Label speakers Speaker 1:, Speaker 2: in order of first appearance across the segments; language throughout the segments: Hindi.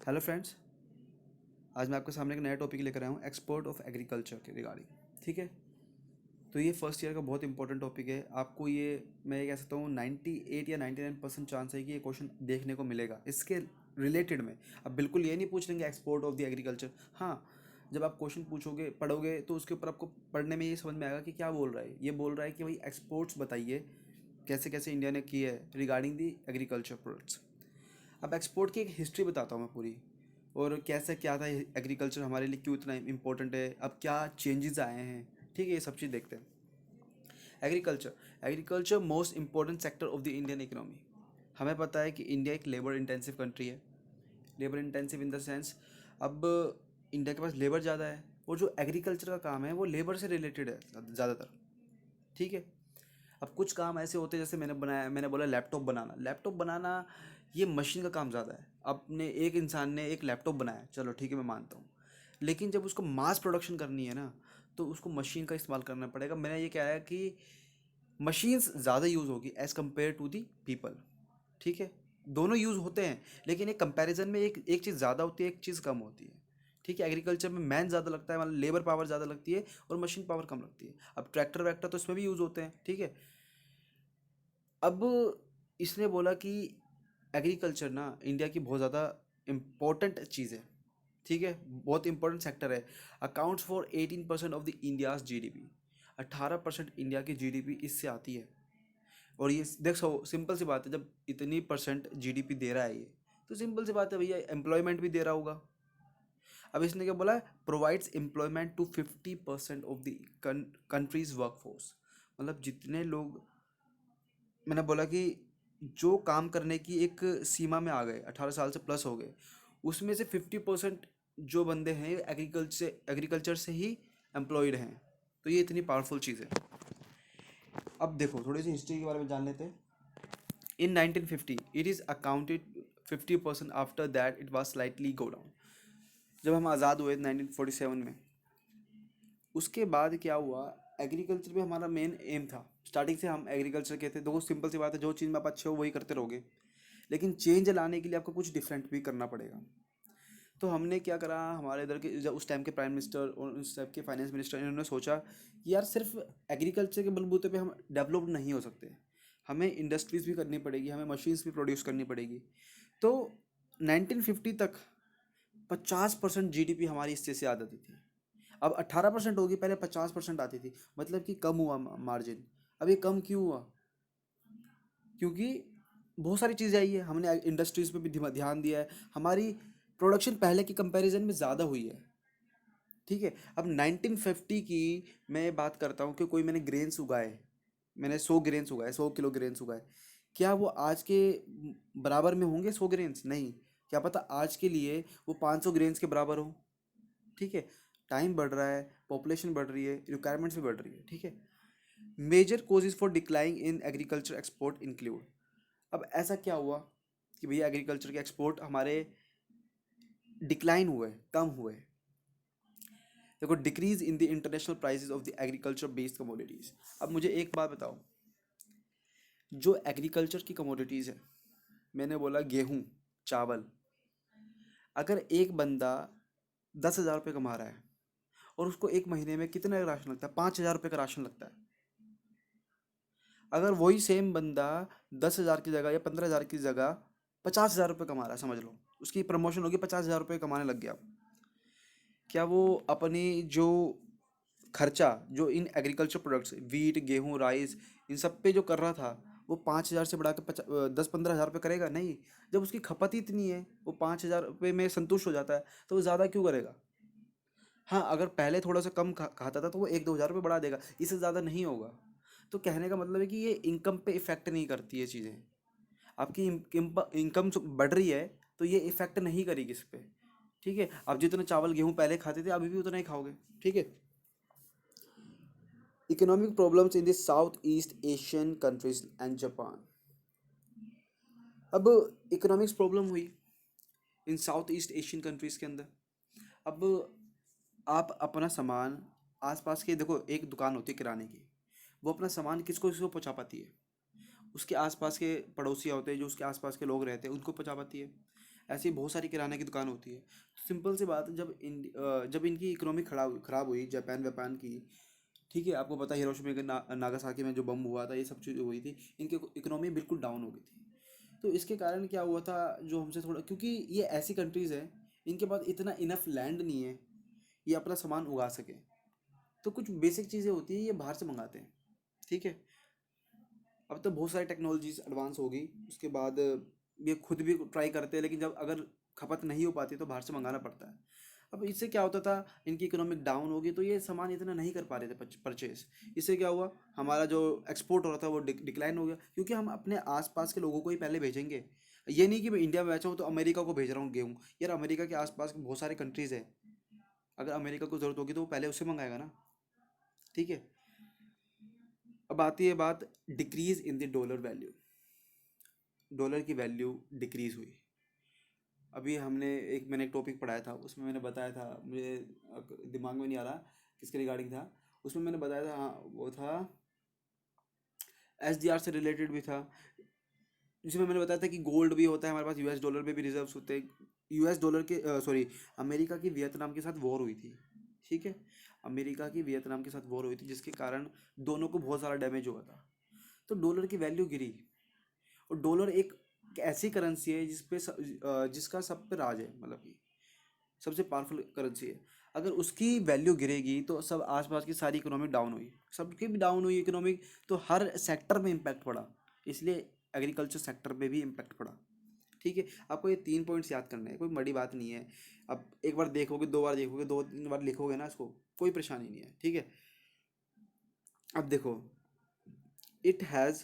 Speaker 1: Hello friends. आज मैं आपके सामने एक नया टॉपिक लेकर आया हूँ एक्सपोर्ट ऑफ एग्रीकल्चर के रिगार्डिंग। ठीक है, तो ये फर्स्ट ईयर का बहुत इंपॉर्टेंट टॉपिक है। आपको ये मैं ये कह सकता हूँ 98 या 99% चांस है कि ये क्वेश्चन देखने को मिलेगा इसके रिलेटेड में। अब बिल्कुल ये नहीं पूछ लेंगे एक्सपोर्ट ऑफ द एग्रीकल्चर। हाँ, जब आप क्वेश्चन पूछोगे पढ़ोगे तो उसके ऊपर आपको पढ़ने में ये समझ में आएगा कि क्या बोल रहा है। ये बोल रहा है कि भाई एक्सपोर्ट्स बताइए कैसे कैसे इंडिया ने की है रिगार्डिंग दी एग्रीकल्चर प्रोडक्ट्स। अब एक्सपोर्ट की एक हिस्ट्री बताता हूँ मैं पूरी, और कैसे क्या था एग्रीकल्चर हमारे लिए क्यों इतना इम्पोर्टेंट है, अब क्या चेंजेस आए हैं। ठीक है, ये सब चीज़ देखते हैं। Agriculture agriculture most important sector of the Indian economy. हमें पता है कि इंडिया एक लेबर इंटेंसिव कंट्री है। Labour intensive in the sense, अब इंडिया के पास लेबर ज़्यादा है और जो एग्रीकल्चर का काम है वो लेबर से रिलेटेड है ज़्यादातर। ठीक है, अब कुछ काम ऐसे होते हैं जैसे मैंने बोला लैपटॉप बनाना ये मशीन का काम ज़्यादा है। अपने एक इंसान ने एक लैपटॉप बनाया, चलो ठीक है मैं मानता हूँ, लेकिन जब उसको मास प्रोडक्शन करनी है ना तो उसको मशीन का इस्तेमाल करना पड़ेगा। मैंने ये कहा है कि मशीन्स ज़्यादा यूज़ होगी as compare to the people. ठीक है, दोनों यूज़ होते हैं लेकिन एक कंपैरिजन में एक एक चीज़ ज़्यादा होती है, एक चीज़ कम होती है। ठीक है, एग्रीकल्चर में मैन ज़्यादा लगता है, मतलब लेबर पावर ज़्यादा लगती है और मशीन पावर कम लगती है। अब ट्रैक्टर वैक्टर तो इसमें भी यूज़ होते हैं। ठीक है, अब इसने बोला कि एग्रीकल्चर ना इंडिया की बहुत ज़्यादा इम्पोर्टेंट चीज़ है। ठीक है, बहुत इंपॉर्टेंट सेक्टर है। Accounts for 18% of the India's GDP. 18% India की जीडीपी इससे आती है। और ये देख सो सिंपल सी बात है, जब इतनी परसेंट जीडीपी दे रहा है ये, तो सिंपल सी बात है भैया एम्प्लॉयमेंट भी दे रहा होगा। अब इसने क्या बोला है, provides employment to 50% of the country's workforce. मतलब जितने लोग, मैंने बोला कि जो काम करने की एक सीमा में आ गए, 18 साल से प्लस हो गए, उसमें से 50% जो बंदे हैं एग्रीकल्चर से ही एम्प्लॉयड हैं। तो ये इतनी पावरफुल चीज़ है। अब देखो थोड़ी सी हिस्ट्री के बारे में जान लेते हैं। इन 1950 it is accounted 50%, after that it was slightly go down. जब हम आज़ाद हुए 1947 में, उसके बाद क्या हुआ, एग्रीकल्चर में हमारा मेन एम था। स्टार्टिंग से हम एग्रीकल्चर के थे। देखो सिंपल सी बात है, जो चीज़ में आप अच्छे हो वही करते रहोगे, लेकिन चेंज लाने के लिए आपको कुछ डिफरेंट भी करना पड़ेगा। तो हमने क्या करा, हमारे इधर के जब उस टाइम के प्राइम मिनिस्टर और उस टाइम के फाइनेंस मिनिस्टर, इन्होंने सोचा कि यार सिर्फ एग्रीकल्चर के बलबूते पे हम डेवलप नहीं हो सकते, हमें इंडस्ट्रीज़ भी करनी पड़ेगी, हमें मशीन्स भी प्रोड्यूस करनी पड़ेगी। तो 1950 तक 50% जीडीपी हमारी इससे से आ जाती थी। अब 18% होगी, पहले 50% आती थी, मतलब कि कम हुआ मार्जिन। अब ये कम क्यों हुआ, क्योंकि बहुत सारी चीज़ें आई है, हमने इंडस्ट्रीज़ पे भी ध्यान दिया है, हमारी प्रोडक्शन पहले की कंपैरिजन में ज़्यादा हुई है। ठीक है, अब 1950 की मैं बात करता हूँ कि कोई मैंने ग्रेन्स उगाए, मैंने 100 ग्रेन्स उगाए, 100 किलो ग्रेन्स उगाए, क्या वो आज के बराबर में होंगे 100 ग्रेन्स? नहीं, क्या पता आज के लिए वो 500 ग्रेन्स के बराबर हो। ठीक है, टाइम बढ़ रहा है, पॉपुलेशन बढ़ रही है, रिक्वायरमेंट्स भी बढ़ रही है। ठीक है, major causes for decline in agriculture export include. अब ऐसा क्या हुआ कि भैया एग्रीकल्चर के एक्सपोर्ट हमारे डिक्लाइन हुए, कम हुए। देखो, decrease in the international prices of the agriculture based commodities. अब मुझे एक बात बताओ, जो एग्रीकल्चर की कमोडिटीज़ है, मैंने बोला गेहूँ, चावल, अगर एक बंदा 10,000 रुपये कमा रहा है और उसको एक महीने में कितना राशन लगता है, 5,000 रुपये का राशन लगता है। अगर वही सेम बंदा 10,000 की जगह या 15,000 की जगह 50,000 रुपये कमा रहा है, समझ लो उसकी प्रमोशन होगी, 50,000 रुपये कमाने लग गया, क्या वो अपनी जो खर्चा जो इन एग्रीकल्चर प्रोडक्ट्स वीट गेहूँ राइस इन सब पे जो कर रहा था, वो 5,000 से बढ़ा के 10-15 हज़ार रुपये करेगा? नहीं। जब उसकी खपत ही इतनी है, वो 5,000 रुपये में संतुष्ट हो जाता है, तो वो ज़्यादा क्यों करेगा? हाँ, अगर पहले थोड़ा सा कम खाता था तो वो 1-2 हज़ार रुपये बढ़ा देगा, इससे ज़्यादा नहीं होगा। तो कहने का मतलब है कि ये इनकम पे इफ़ेक्ट नहीं करती ये चीज़ें। आपकी इनकम बढ़ रही है तो ये इफ़ेक्ट नहीं करेगी इस पे। ठीक है, आप जितना चावल गेहूँ पहले खाते थे अभी भी उतना ही खाओगे। ठीक है, economic problems in the south east Asian countries and Japan. अब इकोनॉमिक्स प्रॉब्लम हुई इन साउथ ईस्ट एशियन कंट्रीज़ के अंदर। अब आप अपना सामान आसपास के, देखो एक दुकान होती है किराने की, वो अपना सामान किसको किसको पहुंचा पाती है? उसके आसपास के पड़ोसिया होते हैं, जो उसके आसपास के लोग रहते हैं उनको पहुंचा पाती है। ऐसी बहुत सारी किराने की दुकान होती है। सिंपल सी बात, जब इनकी इकोनॉमी खराब हुई जापान वेपान की, ठीक है, आपको पता है हिरोशिमा के नागासाकी में जो बम हुआ था, ये सब चीज़ें हुई थी, इनकी इकोनॉमी बिल्कुल डाउन हो गई थी। तो इसके कारण क्या हुआ था, जो हमसे थोड़ा, क्योंकि ये ऐसी कंट्रीज़ हैं, इनके पास इतना इनफ लैंड नहीं है ये अपना सामान उगा सके। तो कुछ बेसिक चीज़ें होती है ये बाहर से मंगाते हैं, ठीक है। अब तो बहुत सारी टेक्नोलॉजीज एडवांस हो गई, उसके बाद ये खुद भी ट्राई करते हैं, लेकिन जब अगर खपत नहीं हो पाती तो बाहर से मंगाना पड़ता है। अब इससे क्या होता था, इनकी इकोनॉमिक डाउन होगी तो ये सामान इतना नहीं कर पा रहे थे परचेज। इससे क्या हुआ, हमारा जो एक्सपोर्ट हो रहा था वो डिक्लाइन हो गया, क्योंकि हम अपने आसपास के लोगों को ही पहले भेजेंगे। ये नहीं कि मैं इंडिया में बैठा हूँ तो अमेरिका को भेज रहा हूँ गेहूँ। यार अमेरिका के आसपास बहुत सारे कंट्रीज़ है, अगर अमेरिका को ज़रूरत होगी तो वो पहले उससे मंगाएगा ना, ठीक है। अब आती है बात decrease in the dollar value. Dollar की वैल्यू डिक्रीज हुई। अभी मैंने एक टॉपिक पढ़ाया था, उसमें मैंने बताया था, मुझे दिमाग में नहीं आ रहा किसके रिगार्डिंग था। उसमें मैंने बताया था, हाँ वो था एसडीआर से रिलेटेड भी था, जिसमें मैंने बताया था कि गोल्ड भी होता है हमारे पास, यूएस डॉलर में भी रिजर्व्स होते हैं। यूएस डॉलर के सॉरी, अमेरिका की वियतनाम के साथ वॉर हुई थी, ठीक है। अमेरिका की वियतनाम के साथ वॉर हुई थी, जिसके कारण दोनों को बहुत सारा डैमेज हुआ था। तो डॉलर की वैल्यू गिरी। और डॉलर एक ऐसी करेंसी है जिसका सब पे राज है, मतलब कि सबसे पावरफुल करेंसी है। अगर उसकी वैल्यू गिरेगी तो सब आसपास की सारी इकोनॉमी डाउन हुई, सबकी भी डाउन हुई इकोनॉमिक, तो हर सेक्टर में इम्पैक्ट पड़ा। इसलिए एग्रीकल्चर सेक्टर पे भी इम्पैक्ट पड़ा, ठीक है। आपको ये 3 पॉइंट्स याद करने हैं, कोई बड़ी बात नहीं है। अब एक बार देखोगे, 2 बार देखोगे, 2 3 बार लिखोगे ना इसको, कोई परेशानी नहीं है, ठीक है। अब देखो, इट हैज़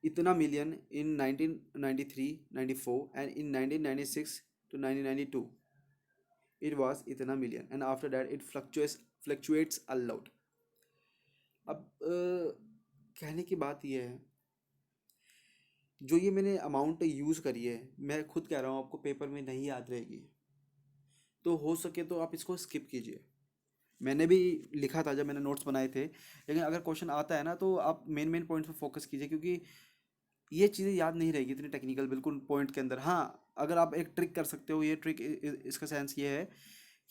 Speaker 1: इतना million in 1993 94, and in 1996 to 1992 it was इतना million, and after that it fluctuates a lot. अब कहने की बात यह है, जो ये मैंने अमाउंट यूज़ करी है, मैं खुद कह रहा हूँ आपको पेपर में नहीं याद रहेगी, तो हो सके तो आप इसको स्किप कीजिए। मैंने भी लिखा था जब मैंने नोट्स बनाए थे, लेकिन अगर क्वेश्चन आता है ना तो आप मेन मेन पॉइंट्स पे फोकस कीजिए, क्योंकि ये चीज़ें याद नहीं रहेगी इतनी टेक्निकल बिल्कुल पॉइंट के अंदर। हाँ, अगर आप एक ट्रिक कर सकते हो, ये ट्रिक इसका सेंस ये है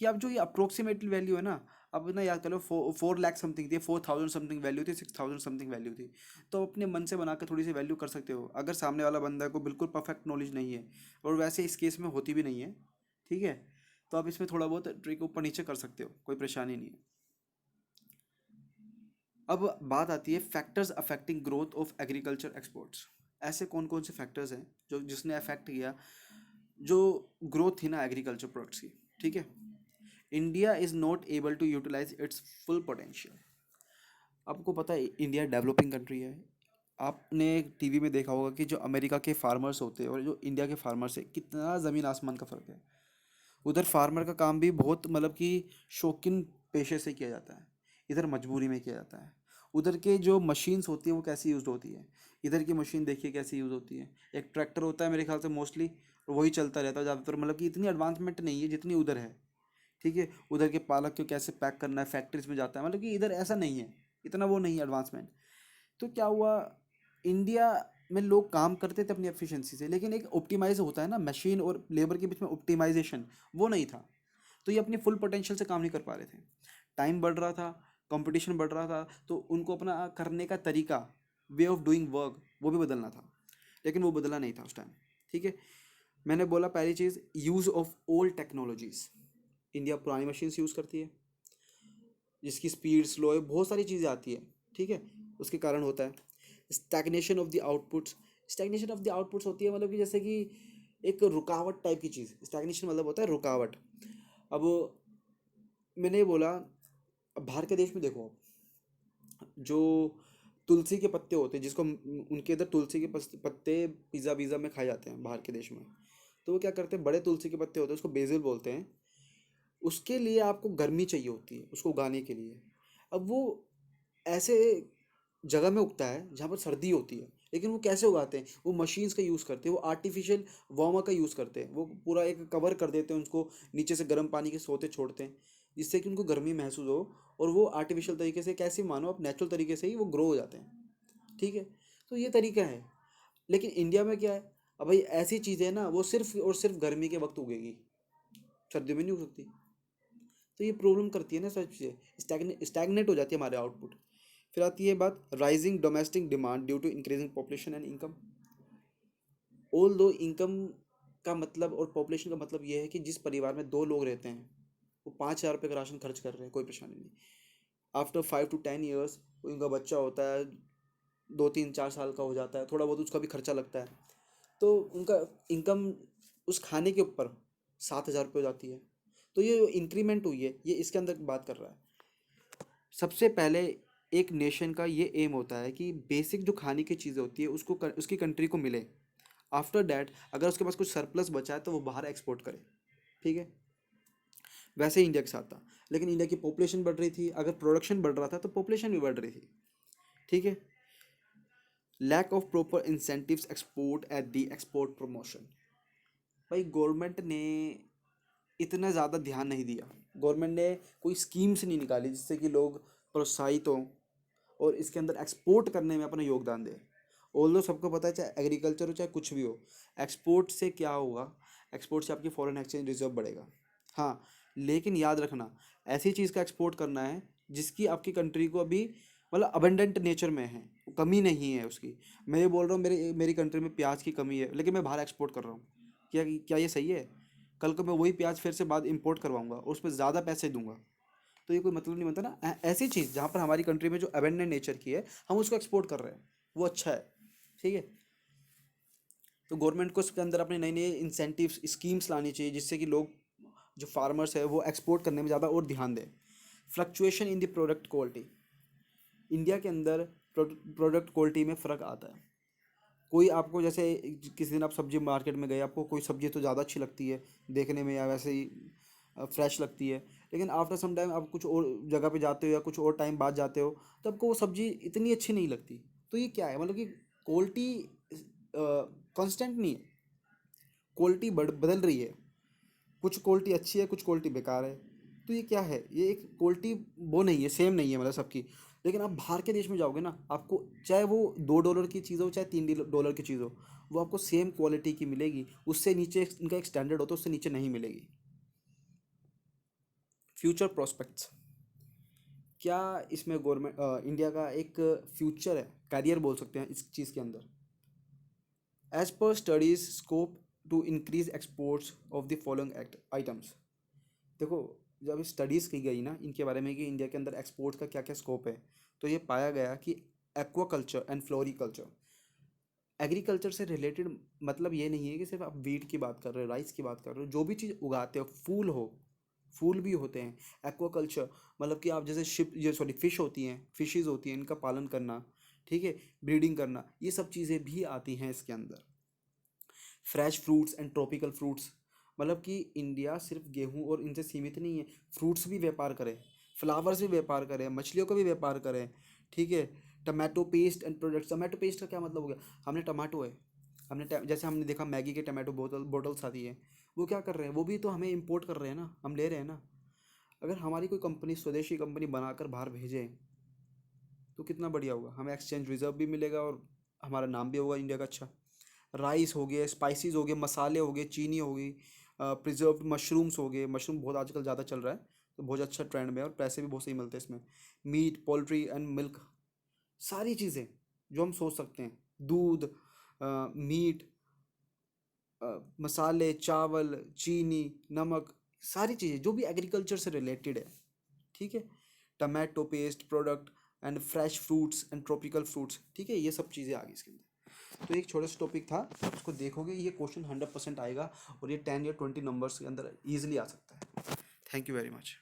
Speaker 1: कि आप जो ये अप्रोक्सीमेटली वैल्यू है ना, अब ना याद कर लो, 4 लाख समथिंग थी, 4,000 समथिंग वैल्यू थी, 6,000 समथिंग वैल्यू थी। तो अपने मन से बना कर थोड़ी सी वैल्यू कर सकते हो, अगर सामने वाला बंदा को बिल्कुल परफेक्ट नॉलेज नहीं है, और वैसे इस केस में होती भी नहीं है, ठीक है। तो आप इसमें थोड़ा बहुत ट्रिक ऊपर नीचे कर सकते हो, कोई परेशानी नहीं है। अब बात आती है factors affecting growth of agriculture exports. ऐसे कौन कौन से फैक्टर्स हैं जो जिसने अफेक्ट किया जो ग्रोथ थी ना एग्रीकल्चर प्रोडक्ट्स की, ठीक है। India is not able to utilise its full potential. आपको पता है इंडिया डेवलपिंग कंट्री है। आपने टीवी में देखा होगा कि जो अमेरिका के फार्मर्स होते हैं और जो इंडिया के फार्मर्स है, कितना ज़मीन आसमान का फ़र्क है। उधर फार्मर का काम भी बहुत, मतलब कि शौकीन पेशे से किया जाता है, इधर मजबूरी में किया जाता है। उधर के जो मशीन्स होती है वो कैसी यूज़ होती है, इधर की मशीन देखिए कैसी यूज़ होती है। एक ट्रैक्टर होता है मेरे ख्याल से मोस्टली, वही चलता रहता है ज़्यादातर, मतलब कि इतनी एडवांसमेंट नहीं है जितनी उधर है, ठीक है। उधर के पालक को कैसे पैक करना है, फैक्ट्रीज में जाता है, मतलब कि इधर ऐसा नहीं है, इतना वो नहीं है एडवांसमेंट। तो क्या हुआ, इंडिया में लोग काम करते थे अपनी एफिशिएंसी से, लेकिन एक ऑप्टिमाइज होता है ना मशीन और लेबर के बीच में, ऑप्टिमाइजेशन वो नहीं था। तो ये अपनी फुल पोटेंशियल से काम नहीं कर पा रहे थे। टाइम बढ़ रहा था, कंपटीशन बढ़ रहा था, तो उनको अपना करने का तरीका, वे ऑफ डूइंग वर्क, वो भी बदलना था, लेकिन वो बदला नहीं था उस टाइम, ठीक है। मैंने बोला पहली चीज़, use of old technologies. India पुरानी मशीन्स यूज़ करती है, जिसकी स्पीड स्लो है, बहुत सारी चीज़ें आती है, ठीक है। उसके कारण होता है stagnation of the outputs. Stagnation of the outputs होती है, मतलब कि जैसे कि एक रुकावट टाइप की चीज़, स्टैग्नेशन मतलब होता है रुकावट। अब मैंने ये बोला, अब बाहर के देश में देखो, जो तुलसी के पत्ते होते हैं, जिसको उनके इधर तुलसी के पत्ते पिज़्ज़ा वीज़ा में खाए जाते हैं बाहर के देश में। तो वो क्या करते हैं, बड़े तुलसी के पत्ते होते हैं, उसको बेसिल बोलते हैं। उसके लिए आपको गर्मी चाहिए होती है उसको उगाने के लिए। अब वो ऐसे जगह में उगता है जहाँ पर सर्दी होती है, लेकिन वो कैसे उगाते हैं, वो मशीन्स का यूज़ करते हैं, वो आर्टिफिशियल वार्मर का यूज़ करते हैं, वो पूरा एक कवर कर देते हैं उसको, नीचे से गर्म पानी के सोते छोड़ते हैं, जिससे कि उनको गर्मी महसूस हो, और वो आर्टिफिशियल तरीके से, कैसे मानो आप, नेचुरल तरीके से ही वो ग्रो हो जाते हैं, ठीक है। तो ये तरीका है। लेकिन इंडिया में क्या है, अब भाई ऐसी चीज़ें ना वो सिर्फ और सिर्फ गर्मी के वक्त उगेगी, सर्दियों में नहीं उग सकती। तो ये प्रॉब्लम करती है ना सब चीज़ें, स्टैग्नेट हो जाती है हमारे आउटपुट। फिर आती है बात rising domestic demand due to increasing population and income. Although income का मतलब और पॉपुलेशन का मतलब ये है कि जिस परिवार में दो लोग रहते हैं वो 5,000 रुपये का राशन खर्च कर रहे हैं, कोई परेशानी नहीं। आफ्टर 5 to 10 ईयर्स उनका बच्चा होता है, 2 3 4 साल का हो जाता है, थोड़ा बहुत उसका भी खर्चा लगता है, तो उनका इनकम उस खाने के ऊपर 7,000 रुपये हो जाती है। तो ये इंक्रीमेंट हुई है, ये इसके अंदर बात कर रहा है। सबसे पहले एक नेशन का ये एम होता है कि बेसिक जो खाने की चीज़ें होती है उसको उसकी कंट्री को मिले। आफ्टर डैट अगर उसके पास कुछ सरप्लस बचा है तो वो बाहर एक्सपोर्ट करे, ठीक है। वैसे ही इंडिया के साथ था, लेकिन इंडिया की पॉपुलेशन बढ़ रही थी, अगर प्रोडक्शन बढ़ रहा था तो पॉपुलेशन भी बढ़ रही थी, ठीक है। Lack of proper incentives export at the export promotion. भाई गवर्नमेंट ने इतना ज़्यादा ध्यान नहीं दिया, गवर्नमेंट ने कोई स्कीम्स नहीं निकाली जिससे कि लोग प्रोत्साहित हों और इसके अंदर एक्सपोर्ट करने में अपना योगदान दें। ऑल्दो सबको पता है चाहे एग्रीकल्चर हो चाहे कुछ भी हो, एक्सपोर्ट से क्या होगा, एक्सपोर्ट से आपकी फॉरेन एक्सचेंज रिजर्व बढ़ेगा। हाँ, लेकिन याद रखना ऐसी चीज़ का एक्सपोर्ट करना है जिसकी आपकी कंट्री को अभी मतलब अबंडेंट नेचर में है, कमी नहीं है उसकी। मैं ये बोल रहा हूँ मेरी मेरी कंट्री में प्याज की कमी है लेकिन मैं बाहर एक्सपोर्ट कर रहा हूँ, क्या क्या ये सही है? कल को मैं वही प्याज फिर से बाद इंपोर्ट करवाऊंगा और उस पर ज़्यादा पैसे दूंगा, तो ये कोई मतलब नहीं बनता ना। ऐसी चीज़ जहाँ पर हमारी कंट्री में जो अबेंडेंट नेचर की है हम उसको एक्सपोर्ट कर रहे हैं, वो अच्छा है, ठीक है। तो गवर्नमेंट को इसके अंदर अपने नई नई इंसेंटिव स्कीम्स लानी चाहिए जिससे कि लोग जो फार्मर्स है वो एक्सपोर्ट करने में ज़्यादा और ध्यान दें। Fluctuation in the product quality, India के अंदर प्रोडक्ट क्वालिटी में फ़र्क आता है। कोई आपको जैसे किसी दिन आप सब्जी मार्केट में गए, आपको कोई सब्जी तो ज़्यादा अच्छी लगती है देखने में या वैसे ही फ्रेश लगती है, लेकिन आफ्टर सम टाइम आप कुछ और जगह पे जाते हो या कुछ और टाइम बाद जाते हो तो आपको वो सब्जी इतनी अच्छी नहीं लगती। तो ये क्या है, मतलब कि क्वालिटी कांस्टेंट नहीं है, क्वालिटी बदल रही है, कुछ क्वालिटी अच्छी है कुछ क्वालिटी बेकार है। तो ये क्या है, ये एक क्वालिटी वो नहीं है, सेम नहीं है मतलब सबकी। लेकिन आप बाहर के देश में जाओगे ना, आपको चाहे वो $2 की चीज़ हो चाहे $3 की चीज़ हो, वो आपको सेम क्वालिटी की मिलेगी, उससे नीचे इनका एक स्टैंडर्ड होता है, उससे नीचे नहीं मिलेगी। फ्यूचर प्रोस्पेक्ट्स, क्या इसमें गवर्नमेंट इंडिया का एक फ्यूचर है, करियर बोल सकते हैं इस चीज़ के अंदर। As per studies scope to increase exports of the following items. देखो, जब स्टडीज़ की गई ना इनके बारे में कि इंडिया के अंदर एक्सपोर्ट्स का क्या क्या स्कोप है, तो ये पाया गया कि एक्वाकल्चर एंड फ्लोरिकल्चर, एग्रीकल्चर से रिलेटेड मतलब ये नहीं है कि सिर्फ आप वीट की बात कर रहे हो, राइस की बात कर रहे हो, जो भी चीज़ उगाते हो, फूल हो, फूल भी होते हैं। एक्वाकल्चर मतलब कि आप जैसे शिप ये सॉरी फिश होती हैं, फिशेज होती हैं, इनका पालन करना, ठीक है, ब्रीडिंग करना, ये सब चीज़ें भी आती हैं इसके अंदर। Fresh fruits and tropical fruits, मतलब कि इंडिया सिर्फ गेहूं और इनसे सीमित नहीं है, फ्रूट्स भी व्यापार करे, फ्लावर्स भी व्यापार करें, मछलियों का भी व्यापार करें, ठीक है। Tomato paste and products, tomato paste का क्या मतलब हो गया, हमने टमाटो है, जैसे हमने देखा मैगी के टमाटो बोटल्स आती है, वो क्या कर रहे हैं, वो भी तो हमें इंपोर्ट कर रहे हैं ना, हम ले रहे हैं ना। अगर हमारी कोई कंपनी स्वदेशी कंपनी बनाकर बाहर भेजे तो कितना बढ़िया होगा, हमें एक्सचेंज रिजर्व भी मिलेगा और हमारा नाम भी होगा इंडिया का अच्छा। राइस हो गए, स्पाइसेस हो गए, मसाले हो गए, चीनी हो गई, प्रिजर्व्ड मशरूम्स हो गए, मशरूम बहुत आजकल ज़्यादा चल रहा है, तो बहुत अच्छा ट्रेंड में है और पैसे भी बहुत सही मिलते हैं इसमें। मीट, पोल्ट्री एंड मिल्क, सारी चीज़ें जो हम सोच सकते हैं, दूध, मीट, मसाले, चावल, चीनी, नमक, सारी चीज़ें जो भी एग्रीकल्चर से रिलेटेड है, ठीक है। Tomato paste product and fresh fruits and tropical fruits, ठीक है, ये सब चीज़ें आ गई इसके अंदर। तो एक छोटा सा टॉपिक था, उसको देखोगे ये क्वेश्चन 100% आएगा और ये 10 या 20 नंबर्स के अंदर ईजिली आ सकता है। Thank you very much.